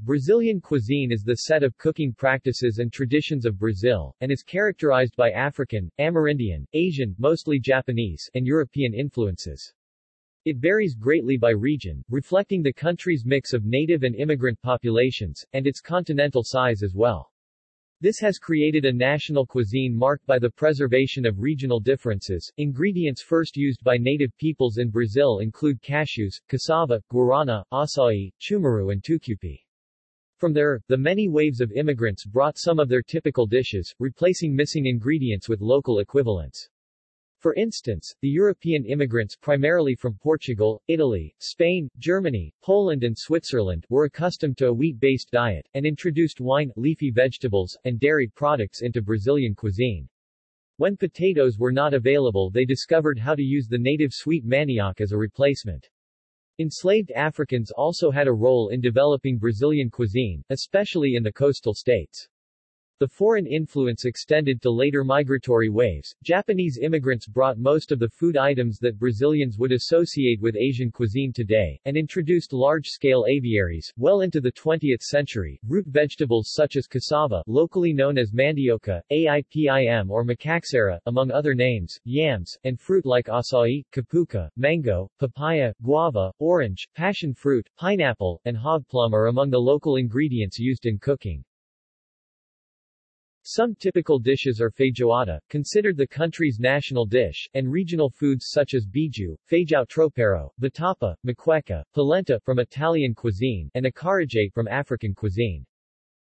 Brazilian cuisine is the set of cooking practices and traditions of Brazil, and is characterized by African, Amerindian, Asian, mostly Japanese, and European influences. It varies greatly by region, reflecting the country's mix of native and immigrant populations, and its continental size as well. This has created a national cuisine marked by the preservation of regional differences. Ingredients first used by native peoples in Brazil include cashews, cassava, guarana, açaí, chumaru and tucupi. From there, the many waves of immigrants brought some of their typical dishes, replacing missing ingredients with local equivalents. For instance, the European immigrants primarily from Portugal, Italy, Spain, Germany, Poland and Switzerland were accustomed to a wheat-based diet, and introduced wine, leafy vegetables, and dairy products into Brazilian cuisine. When potatoes were not available, they discovered how to use the native sweet manioc as a replacement. Enslaved Africans also had a role in developing Brazilian cuisine, especially in the coastal states. The foreign influence extended to later migratory waves. Japanese immigrants brought most of the food items that Brazilians would associate with Asian cuisine today, and introduced large-scale aviaries. Well into the 20th century, root vegetables such as cassava, locally known as mandioca, aipim or macaxera, among other names, yams, and fruit like açaí, capuca, mango, papaya, guava, orange, passion fruit, pineapple, and hog plum are among the local ingredients used in cooking. Some typical dishes are feijoada, considered the country's national dish, and regional foods such as biju, feijão tropeiro, vatapa, moqueca, polenta from Italian cuisine, and acarajé from African cuisine.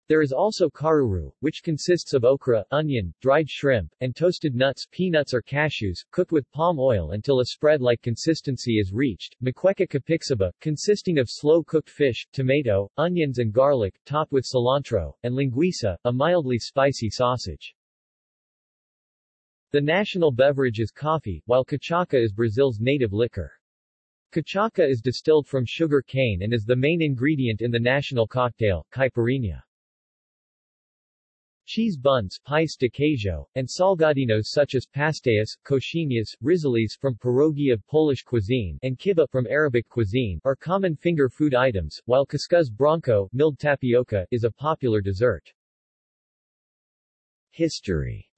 There is also caruru, which consists of okra, onion, dried shrimp, and toasted nuts, peanuts or cashews, cooked with palm oil until a spread-like consistency is reached. Moqueca capixaba, consisting of slow-cooked fish, tomato, onions and garlic, topped with cilantro, and linguiça, a mildly spicy sausage. The national beverage is coffee, while cachaça is Brazil's native liquor. Cachaça is distilled from sugar cane and is the main ingredient in the national cocktail, caipirinha. Cheese buns, pães de queijo, and salgadinos such as pastéis, coxinhas, risoles from pierogi of Polish cuisine, and kibbeh from Arabic cuisine, are common finger food items, while cuscuz branco, milled tapioca, is a popular dessert. History.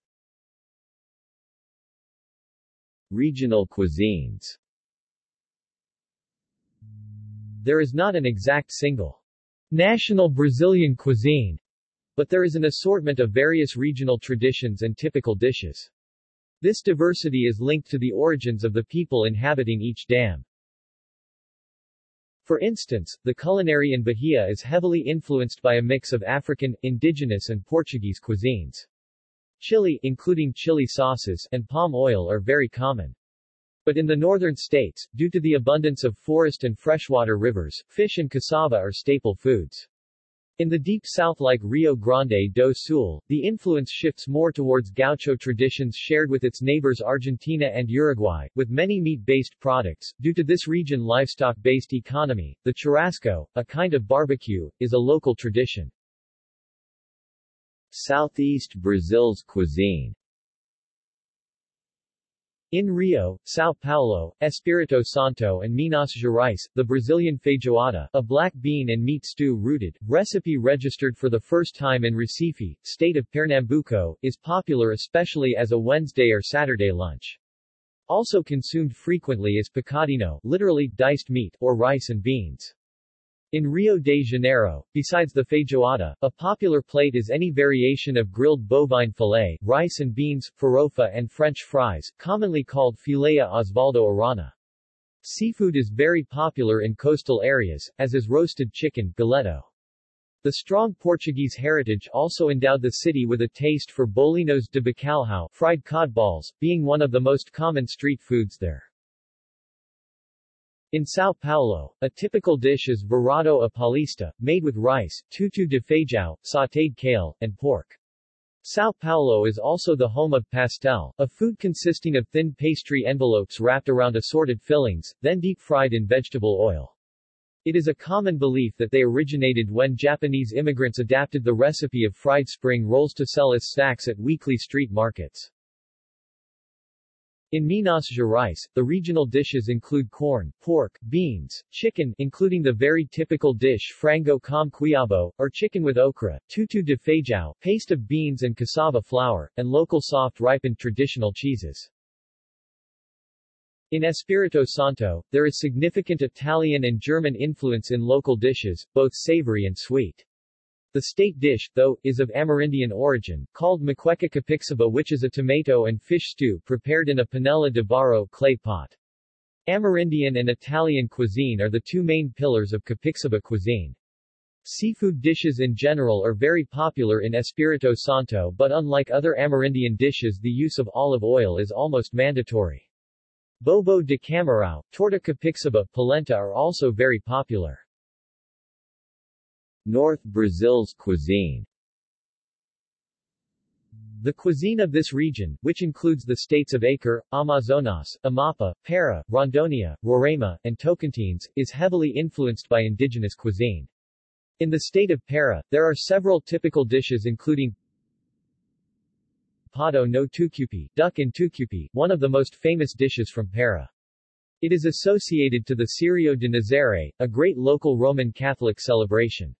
Regional cuisines. There is not an exact single national Brazilian cuisine, but there is an assortment of various regional traditions and typical dishes. This diversity is linked to the origins of the people inhabiting each dam. For instance, the culinary in Bahia is heavily influenced by a mix of African, indigenous and Portuguese cuisines. Chili, including chili sauces, and palm oil are very common. But in the northern states, due to the abundance of forest and freshwater rivers, fish and cassava are staple foods. In the deep south like Rio Grande do Sul, the influence shifts more towards gaucho traditions shared with its neighbors Argentina and Uruguay, with many meat-based products. Due to this region livestock-based economy, the churrasco, a kind of barbecue, is a local tradition. Southeast Brazil's cuisine. In Rio, São Paulo, Espírito Santo and Minas Gerais, the Brazilian feijoada, a black bean and meat stew-rooted recipe registered for the first time in Recife, state of Pernambuco, is popular especially as a Wednesday or Saturday lunch. Also consumed frequently is picadinho, literally diced meat, or rice and beans. In Rio de Janeiro, besides the feijoada, a popular plate is any variation of grilled bovine fillet, rice and beans, farofa and French fries, commonly called fileia Osvaldo Arana. Seafood is very popular in coastal areas, as is roasted chicken, galeto. The strong Portuguese heritage also endowed the city with a taste for bolinhos de bacalhau, fried cod balls, being one of the most common street foods there. In São Paulo, a typical dish is virado a paulista, made with rice, tutu de feijão, sautéed kale, and pork. São Paulo is also the home of pastel, a food consisting of thin pastry envelopes wrapped around assorted fillings, then deep-fried in vegetable oil. It is a common belief that they originated when Japanese immigrants adapted the recipe of fried spring rolls to sell as snacks at weekly street markets. In Minas Gerais, the regional dishes include corn, pork, beans, chicken including the very typical dish frango com quiabo, or chicken with okra, tutu de feijão, paste of beans and cassava flour, and local soft ripened traditional cheeses. In Espírito Santo, there is significant Italian and German influence in local dishes, both savory and sweet. The state dish, though, is of Amerindian origin, called maqueca capixaba, which is a tomato and fish stew prepared in a panela de barro clay pot. Amerindian and Italian cuisine are the two main pillars of capixaba cuisine. Seafood dishes in general are very popular in Espírito Santo, but unlike other Amerindian dishes, the use of olive oil is almost mandatory. Bobo de camarão, torta capixaba, polenta are also very popular. North Brazil's cuisine. The cuisine of this region, which includes the states of Acre, Amazonas, Amapá, Para, Rondônia, Roraima, and Tocantins, is heavily influenced by indigenous cuisine. In the state of Para, there are several typical dishes including Pato no tucupi, duck in tucupi, one of the most famous dishes from Para. It is associated to the Círio de Nazaré, a great local Roman Catholic celebration.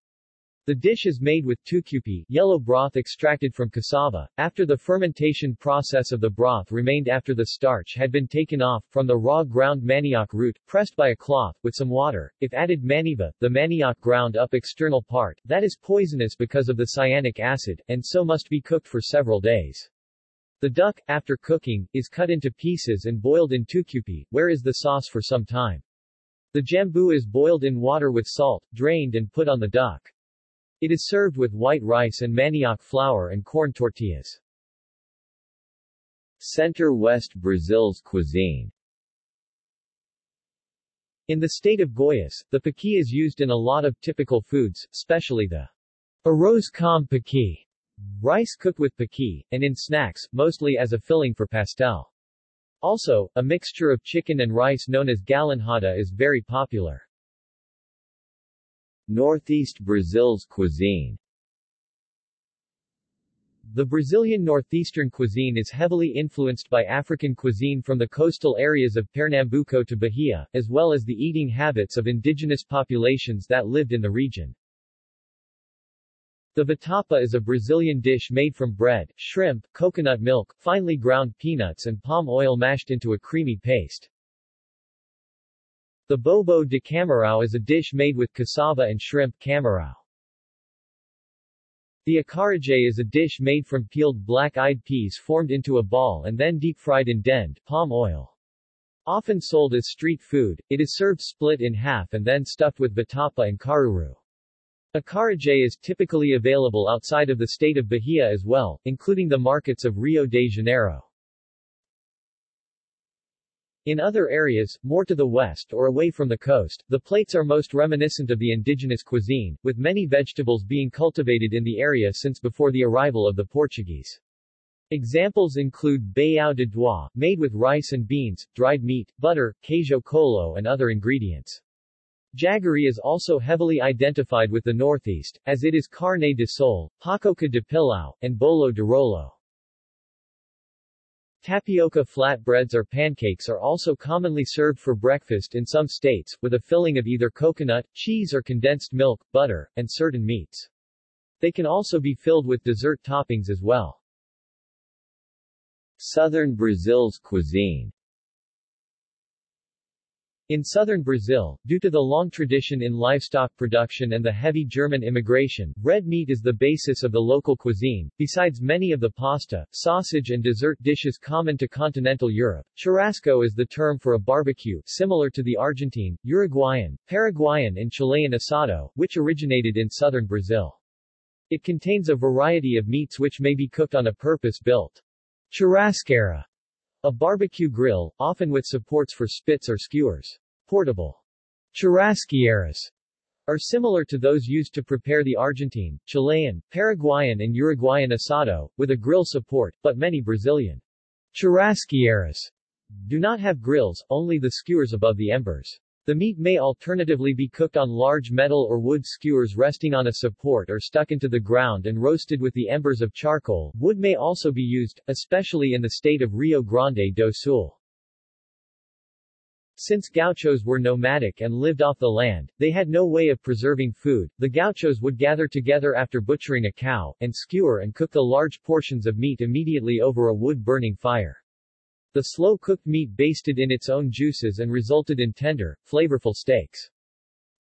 The dish is made with tucupi, yellow broth extracted from cassava, after the fermentation process of the broth remained after the starch had been taken off, from the raw ground manioc root, pressed by a cloth, with some water. If added maniva, the manioc ground up external part, that is poisonous because of the cyanic acid, and so must be cooked for several days. The duck, after cooking, is cut into pieces and boiled in tucupi, where is the sauce for some time. The jambu is boiled in water with salt, drained and put on the duck. It is served with white rice and manioc flour and corn tortillas. Center-West Brazil's cuisine. In the state of Goiás, the pequi is used in a lot of typical foods, especially the arroz com pequi, rice cooked with pequi, and in snacks, mostly as a filling for pastel. Also, a mixture of chicken and rice known as galinhada is very popular. Northeast Brazil's cuisine. The Brazilian northeastern cuisine is heavily influenced by African cuisine from the coastal areas of Pernambuco to Bahia, as well as the eating habits of indigenous populations that lived in the region. The vatapa is a Brazilian dish made from bread, shrimp, coconut milk, finely ground peanuts and palm oil mashed into a creamy paste. The bobo de camarão is a dish made with cassava and shrimp camarão. The acarajé is a dish made from peeled black-eyed peas formed into a ball and then deep-fried in dend, palm oil. Often sold as street food, it is served split in half and then stuffed with vatapa and caruru. Acarajé is typically available outside of the state of Bahia as well, including the markets of Rio de Janeiro. In other areas, more to the west or away from the coast, the plates are most reminiscent of the indigenous cuisine, with many vegetables being cultivated in the area since before the arrival of the Portuguese. Examples include baião de dois, made with rice and beans, dried meat, butter, queijo colo and other ingredients. Jaggery is also heavily identified with the Northeast, as it is carne de sol, pacoca de pilão, and bolo de rolo. Tapioca flatbreads or pancakes are also commonly served for breakfast in some states, with a filling of either coconut, cheese or condensed milk, butter, and certain meats. They can also be filled with dessert toppings as well. Southern Brazil's cuisine. In southern Brazil, due to the long tradition in livestock production and the heavy German immigration, red meat is the basis of the local cuisine. Besides many of the pasta, sausage and dessert dishes common to continental Europe, churrasco is the term for a barbecue, similar to the Argentine, Uruguayan, Paraguayan and Chilean asado, which originated in southern Brazil. It contains a variety of meats which may be cooked on a purpose-built churrasqueira, a barbecue grill, often with supports for spits or skewers. Portable churrasqueiras are similar to those used to prepare the Argentine, Chilean, Paraguayan and Uruguayan asado, with a grill support, but many Brazilian churrasqueiras do not have grills, only the skewers above the embers. The meat may alternatively be cooked on large metal or wood skewers resting on a support or stuck into the ground and roasted with the embers of charcoal. Wood may also be used, especially in the state of Rio Grande do Sul. Since gauchos were nomadic and lived off the land, they had no way of preserving food. The gauchos would gather together after butchering a cow, and skewer and cook the large portions of meat immediately over a wood-burning fire. The slow-cooked meat basted in its own juices and resulted in tender, flavorful steaks.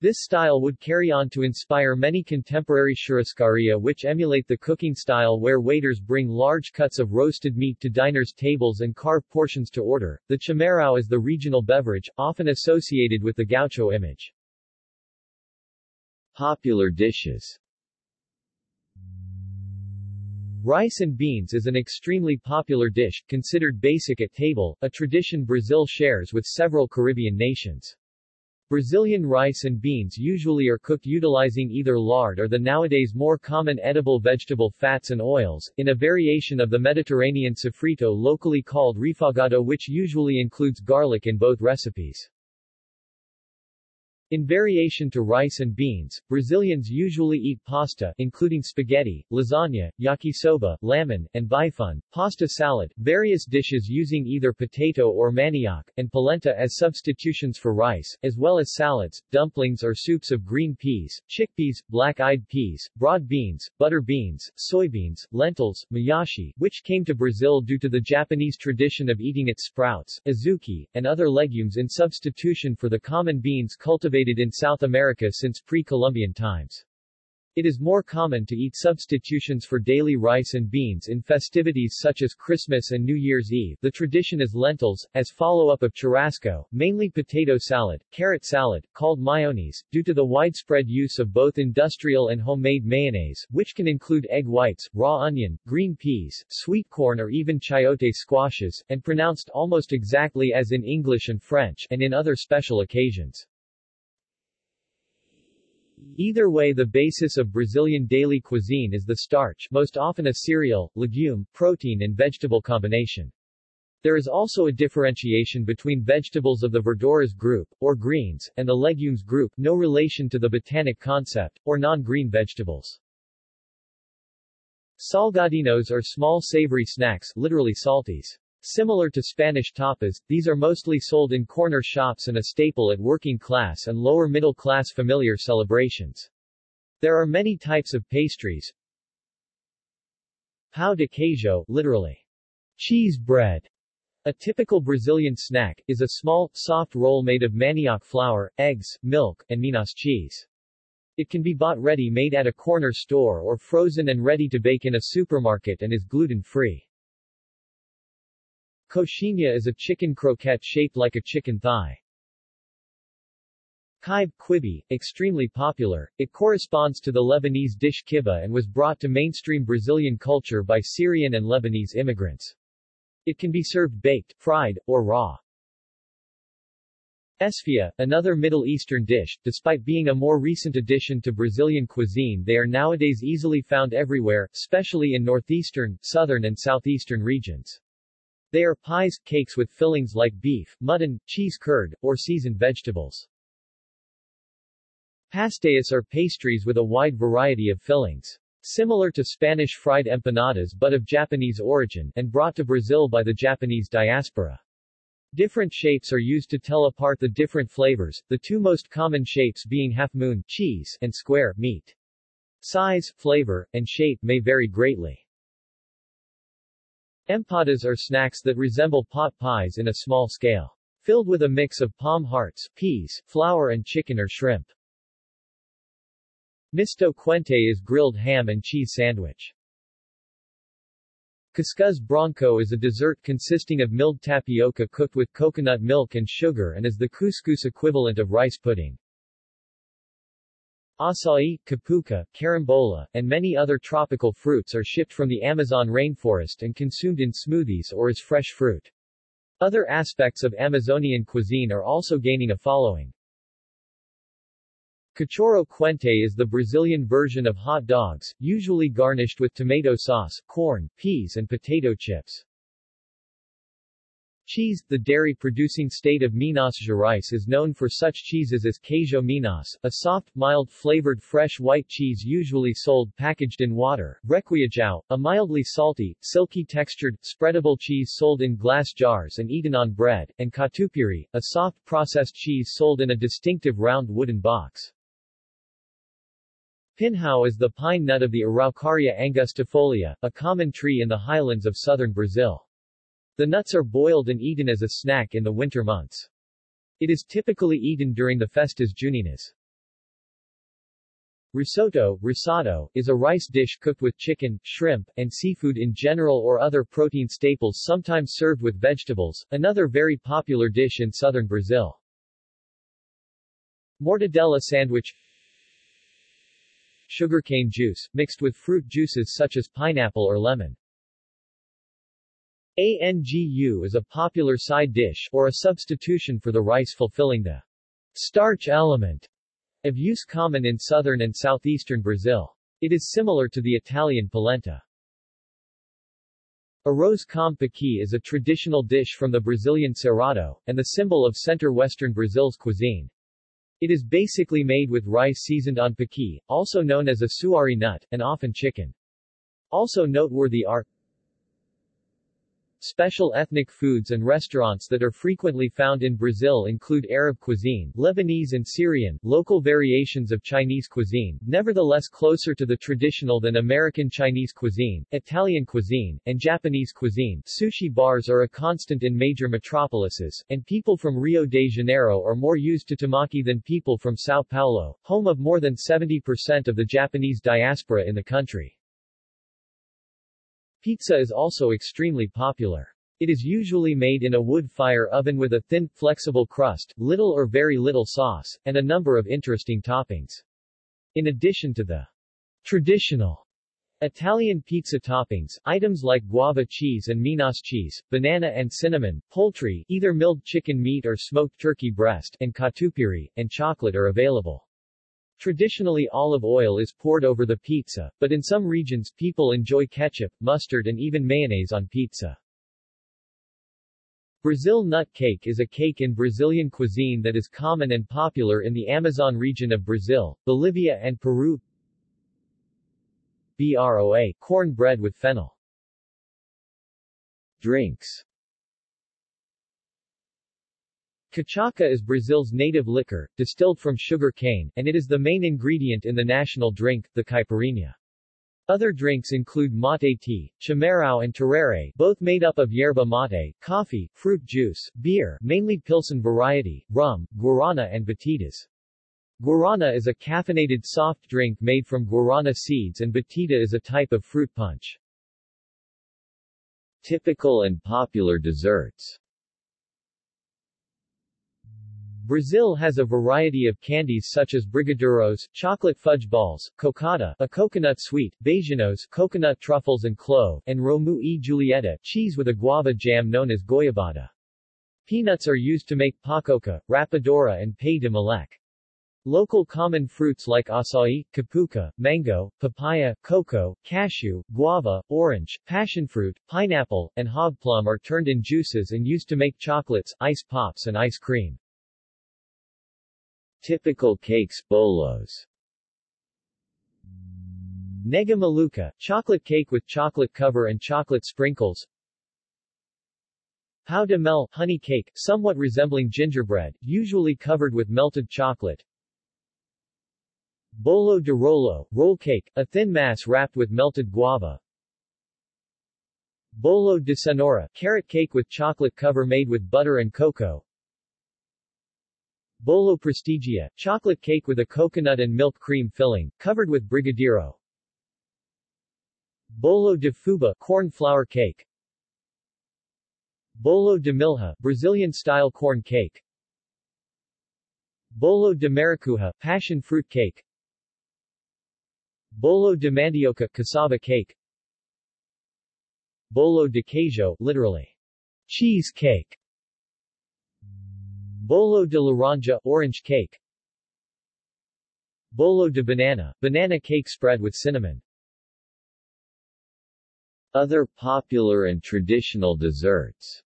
This style would carry on to inspire many contemporary churrascaria which emulate the cooking style where waiters bring large cuts of roasted meat to diners' tables and carve portions to order. The chamarao is the regional beverage, often associated with the gaucho image. Popular dishes. Rice and beans is an extremely popular dish, considered basic at table, a tradition Brazil shares with several Caribbean nations. Brazilian rice and beans usually are cooked utilizing either lard or the nowadays more common edible vegetable fats and oils, in a variation of the Mediterranean sofrito locally called refogado which usually includes garlic in both recipes. In variation to rice and beans, Brazilians usually eat pasta, including spaghetti, lasagna, yakisoba, lamen, and bifun, pasta salad, various dishes using either potato or manioc, and polenta as substitutions for rice, as well as salads, dumplings or soups of green peas, chickpeas, black-eyed peas, broad beans, butter beans, soybeans, lentils, mayashi, which came to Brazil due to the Japanese tradition of eating its sprouts, azuki, and other legumes in substitution for the common beans cultivated in South America since pre-Columbian times. It is more common to eat substitutions for daily rice and beans in festivities such as Christmas and New Year's Eve. The tradition is lentils, as follow-up of churrasco, mainly potato salad, carrot salad, called mayonnaise, due to the widespread use of both industrial and homemade mayonnaise, which can include egg whites, raw onion, green peas, sweet corn or even chayote squashes, and pronounced almost exactly as in English and French, and in other special occasions. Either way, the basis of Brazilian daily cuisine is the starch, most often a cereal, legume, protein and vegetable combination. There is also a differentiation between vegetables of the verduras group, or greens, and the legumes group, no relation to the botanic concept, or non-green vegetables. Salgadinos are small savory snacks, literally salties. Similar to Spanish tapas, these are mostly sold in corner shops and a staple at working class and lower middle class familiar celebrations. There are many types of pastries. Pão de queijo, literally, cheese bread, a typical Brazilian snack, is a small, soft roll made of manioc flour, eggs, milk, and Minas cheese. It can be bought ready-made at a corner store or frozen and ready to bake in a supermarket and is gluten-free. Coxinha is a chicken croquette shaped like a chicken thigh. Kibe quibi, extremely popular, it corresponds to the Lebanese dish kibbeh and was brought to mainstream Brazilian culture by Syrian and Lebanese immigrants. It can be served baked, fried, or raw. Esfia, another Middle Eastern dish, despite being a more recent addition to Brazilian cuisine, they are nowadays easily found everywhere, especially in northeastern, southern and southeastern regions. They are pies, cakes with fillings like beef, mutton, cheese curd, or seasoned vegetables. Pastéis are pastries with a wide variety of fillings. Similar to Spanish fried empanadas but of Japanese origin, and brought to Brazil by the Japanese diaspora. Different shapes are used to tell apart the different flavors, the two most common shapes being half-moon, cheese, and square, meat. Size, flavor, and shape may vary greatly. Empadas are snacks that resemble pot pies in a small scale. Filled with a mix of palm hearts, peas, flour and chicken or shrimp. Misto quente is grilled ham and cheese sandwich. Cuscuz branco is a dessert consisting of milled tapioca cooked with coconut milk and sugar and is the couscous equivalent of rice pudding. Açaí, capuca, carambola, and many other tropical fruits are shipped from the Amazon rainforest and consumed in smoothies or as fresh fruit. Other aspects of Amazonian cuisine are also gaining a following. Cachorro quente is the Brazilian version of hot dogs, usually garnished with tomato sauce, corn, peas and potato chips. Cheese. The dairy-producing state of Minas Gerais is known for such cheeses as Queijo Minas, a soft, mild-flavored fresh white cheese usually sold packaged in water, Requeijão, a mildly salty, silky-textured, spreadable cheese sold in glass jars and eaten on bread, and catupiry, a soft processed cheese sold in a distinctive round wooden box. Pinhão is the pine nut of the Araucaria angustifolia, a common tree in the highlands of southern Brazil. The nuts are boiled and eaten as a snack in the winter months. It is typically eaten during the Festas Juninas. Risotto is a rice dish cooked with chicken, shrimp, and seafood in general or other protein staples, sometimes served with vegetables, another very popular dish in southern Brazil. Mortadella sandwich. Sugarcane juice, mixed with fruit juices such as pineapple or lemon. Angu is a popular side dish, or a substitution for the rice fulfilling the starch element of use common in southern and southeastern Brazil. It is similar to the Italian polenta. Arroz com pequi is a traditional dish from the Brazilian Cerrado, and the symbol of center-western Brazil's cuisine. It is basically made with rice seasoned on pequi, also known as a suari nut, and often chicken. Also noteworthy are special ethnic foods and restaurants that are frequently found in Brazil include Arab cuisine, Lebanese and Syrian, local variations of Chinese cuisine, nevertheless closer to the traditional than American Chinese cuisine, Italian cuisine, and Japanese cuisine. Sushi bars are a constant in major metropolises, and people from Rio de Janeiro are more used to temaki than people from São Paulo, home of more than 70% of the Japanese diaspora in the country. Pizza is also extremely popular. It is usually made in a wood-fire oven with a thin, flexible crust, little or very little sauce, and a number of interesting toppings. In addition to the traditional Italian pizza toppings, items like guava cheese and Minas cheese, banana and cinnamon, poultry, either milled chicken meat or smoked turkey breast, and catupiry, and chocolate are available. Traditionally olive oil is poured over the pizza, but in some regions people enjoy ketchup, mustard and even mayonnaise on pizza. Brazil nut cake is a cake in Brazilian cuisine that is common and popular in the Amazon region of Brazil, Bolivia and Peru. Broa, corn bread with fennel. Drinks. Cachaça is Brazil's native liquor, distilled from sugar cane, and it is the main ingredient in the national drink, the caipirinha. Other drinks include mate tea, chimarrão and tereré, both made up of yerba mate, coffee, fruit juice, beer, mainly Pilsen variety, rum, guarana and batidas. Guarana is a caffeinated soft drink made from guarana seeds and batida is a type of fruit punch. Typical and popular desserts. Brazil has a variety of candies such as brigadeiros, chocolate fudge balls, cocada, a coconut sweet, beijanos, coconut truffles and clove, and romu e julieta, cheese with a guava jam known as goiabada. Peanuts are used to make pacoca, rapadura and pay de moleque. Local common fruits like açaí, capuca, mango, papaya, cocoa, cashew, guava, orange, passionfruit, pineapple, and hog plum are turned in juices and used to make chocolates, ice pops and ice cream. Typical cakes, bolos. Nega maluca, chocolate cake with chocolate cover and chocolate sprinkles. Pão de mel, honey cake, somewhat resembling gingerbread, usually covered with melted chocolate. Bolo de rolo, roll cake, a thin mass wrapped with melted guava. Bolo de cenoura, carrot cake with chocolate cover made with butter and cocoa. Bolo prestigia, chocolate cake with a coconut and milk cream filling, covered with brigadeiro. Bolo de fuba, corn flour cake. Bolo de milho, Brazilian-style corn cake. Bolo de maracuja, passion fruit cake. Bolo de mandioca, cassava cake. Bolo de queijo, literally, cheese cake. Bolo de laranja, orange cake. Bolo de banana, banana cake spread with cinnamon. Other popular and traditional desserts.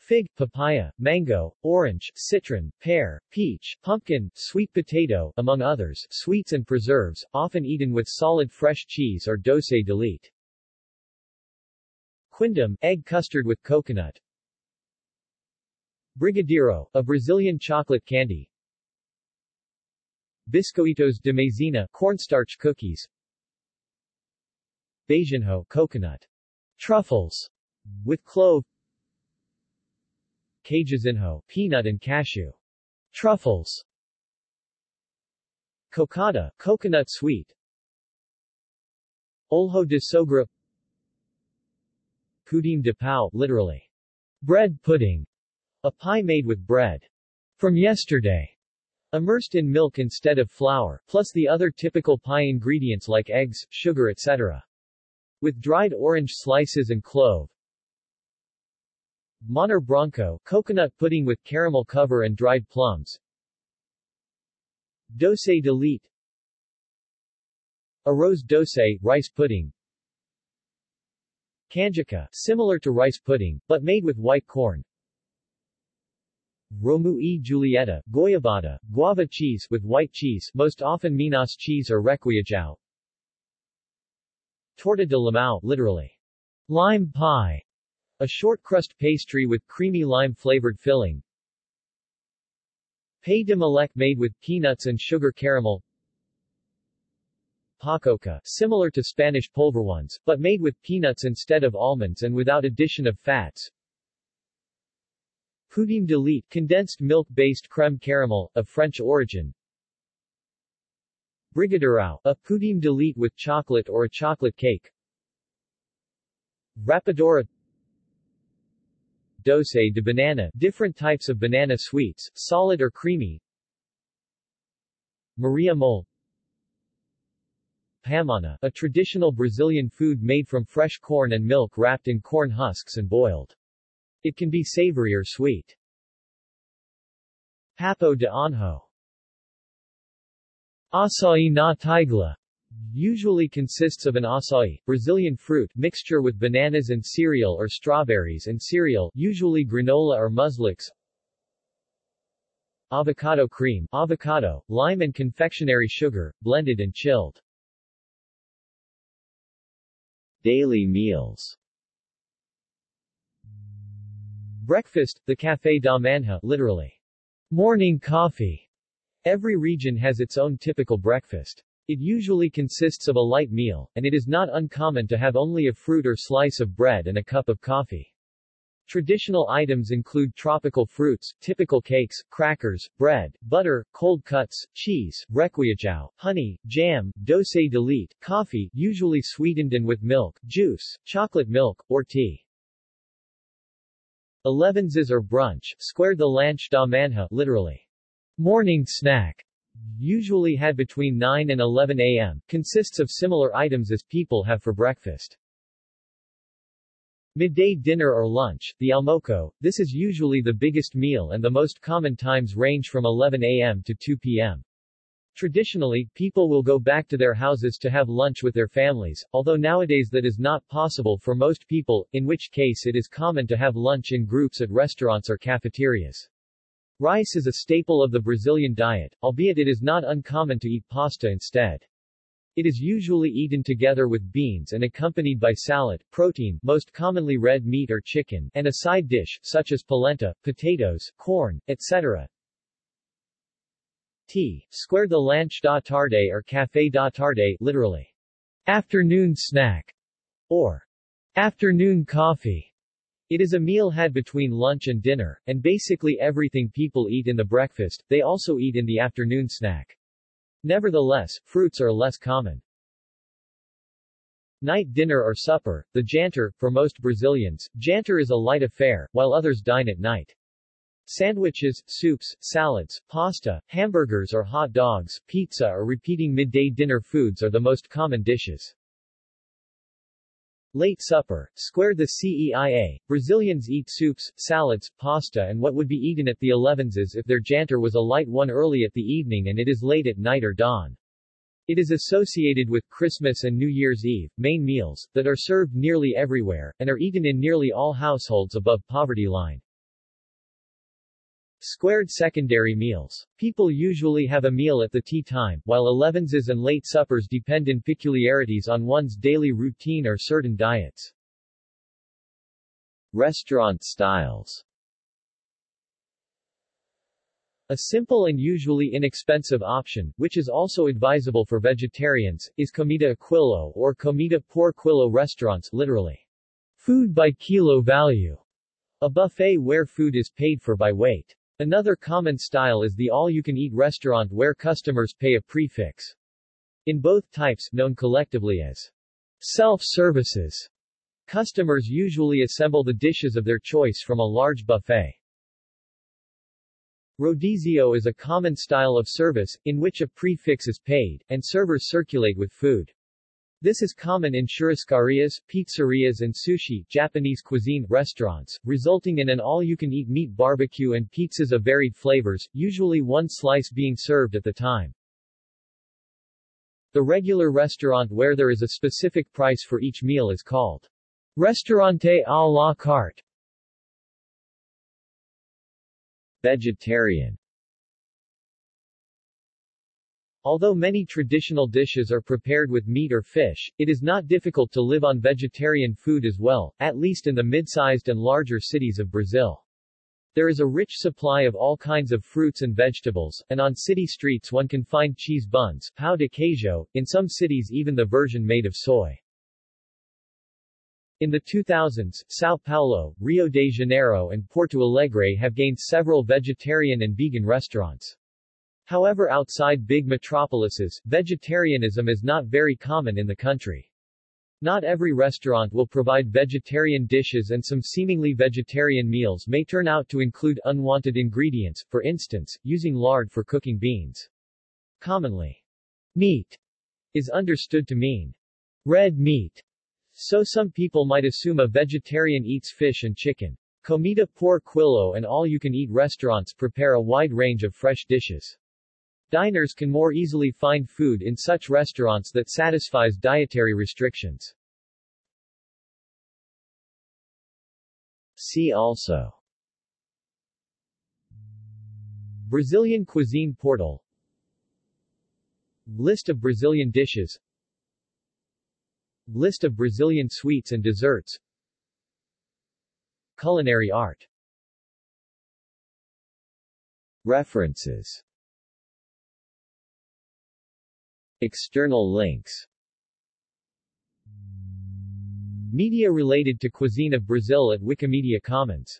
fig, papaya, mango, orange, citron, pear, peach, pumpkin, sweet potato, among others. Sweets and preserves, often eaten with solid fresh cheese or doce de leite. Quindam, egg custard with coconut. Brigadeiro, a Brazilian chocolate candy. Biscoitos de maizena, cornstarch cookies. Beijinho, coconut truffles with clove. Queijinho, peanut and cashew truffles. Cocada, coconut sweet. Olho de sogra. Pudim de pão, literally, bread pudding, a pie made with bread from yesterday, immersed in milk instead of flour, plus the other typical pie ingredients like eggs, sugar etc. With dried orange slices and clove. Monter Branco, coconut pudding with caramel cover and dried plums. Doce de leite. Arroz doce, rice pudding. Canjica, similar to rice pudding, but made with white corn. Romeu e Julieta, goiabada, guava cheese with white cheese, most often Minas cheese or requeijão. Torta de limão, literally, lime pie, a short crust pastry with creamy lime-flavored filling. Pay de malec, made with peanuts and sugar caramel. Pacoca, similar to Spanish polvorones, but made with peanuts instead of almonds and without addition of fats. Pudim de leite, condensed milk-based crème caramel, of French origin. Brigadeiro, a pudim de leite with chocolate or a chocolate cake. Rapadura. Doce de banana, different types of banana sweets, solid or creamy. Maria mole. Pamonha, a traditional Brazilian food made from fresh corn and milk wrapped in corn husks and boiled. It can be savory or sweet. Papo de anjo. Açaí na tigela. Usually consists of an açaí, Brazilian fruit, mixture with bananas and cereal or strawberries and cereal, usually granola or muesli. Avocado cream, avocado, lime and confectionery sugar, blended and chilled. Daily meals. Breakfast, the café da manhã, literally, morning coffee. Every region has its own typical breakfast. It usually consists of a light meal, and it is not uncommon to have only a fruit or slice of bread and a cup of coffee. Traditional items include tropical fruits, typical cakes, crackers, bread, butter, cold cuts, cheese, requeijão, honey, jam, doce de leite, coffee, usually sweetened and with milk, juice, chocolate milk, or tea. Elevenses or brunch, square de lanche da manhã, literally, morning snack, usually had between 9 and 11 a.m., consists of similar items as people have for breakfast. Midday dinner or lunch, the almuerzo, this is usually the biggest meal and the most common times range from 11 a.m. to 2 p.m. Traditionally, people will go back to their houses to have lunch with their families, although nowadays that is not possible for most people, in which case it is common to have lunch in groups at restaurants or cafeterias. Rice is a staple of the Brazilian diet, albeit it is not uncommon to eat pasta instead. It is usually eaten together with beans and accompanied by salad, protein, most commonly red meat or chicken, and a side dish, such as polenta, potatoes, corn, etc. Tea, square de lanche da tarde or café da tarde, literally, afternoon snack, or afternoon coffee. It is a meal had between lunch and dinner, and basically everything people eat in the breakfast, they also eat in the afternoon snack. Nevertheless, fruits are less common. Night dinner or supper, the jantar, for most Brazilians, jantar is a light affair, while others dine at night. Sandwiches, soups, salads, pasta, hamburgers or hot dogs, pizza or repeating midday dinner foods are the most common dishes. Late supper, square the ceia, Brazilians eat soups, salads, pasta and what would be eaten at the elevenses if their jantar was a light one early at the evening and it is late at night or dawn. It is associated with Christmas and New Year's Eve, main meals, that are served nearly everywhere, and are eaten in nearly all households above poverty line. Squared secondary meals. People usually have a meal at the tea time, while elevenses and late suppers depend in peculiarities on one's daily routine or certain diets. Restaurant styles. A simple and usually inexpensive option, which is also advisable for vegetarians, is comida a kilo or comida por kilo restaurants, literally, food by kilo value, a buffet where food is paid for by weight. Another common style is the all-you-can-eat restaurant where customers pay a prefix. In both types, known collectively as self-services, customers usually assemble the dishes of their choice from a large buffet. Rodizio is a common style of service, in which a prefix is paid, and servers circulate with food. This is common in churrascarias, pizzerias and sushi Japanese cuisine restaurants, resulting in an all-you-can-eat meat barbecue and pizzas of varied flavors, usually one slice being served at the time. The regular restaurant where there is a specific price for each meal is called restaurante à la carte. Vegetarian. Although many traditional dishes are prepared with meat or fish, it is not difficult to live on vegetarian food as well, at least in the mid-sized and larger cities of Brazil. There is a rich supply of all kinds of fruits and vegetables, and on city streets one can find cheese buns, pão de queijo, in some cities even the version made of soy. In the 2000s, São Paulo, Rio de Janeiro and Porto Alegre have gained several vegetarian and vegan restaurants. However, outside big metropolises, vegetarianism is not very common in the country. Not every restaurant will provide vegetarian dishes, and some seemingly vegetarian meals may turn out to include unwanted ingredients, for instance, using lard for cooking beans. Commonly, meat is understood to mean red meat, so some people might assume a vegetarian eats fish and chicken. Comida por kilo and all-you-can-eat restaurants prepare a wide range of fresh dishes. Diners can more easily find food in such restaurants that satisfies dietary restrictions. See also: Brazilian cuisine portal, List of Brazilian dishes, List of Brazilian sweets and desserts, Culinary art. References. External links. Media related to cuisine of Brazil at Wikimedia Commons.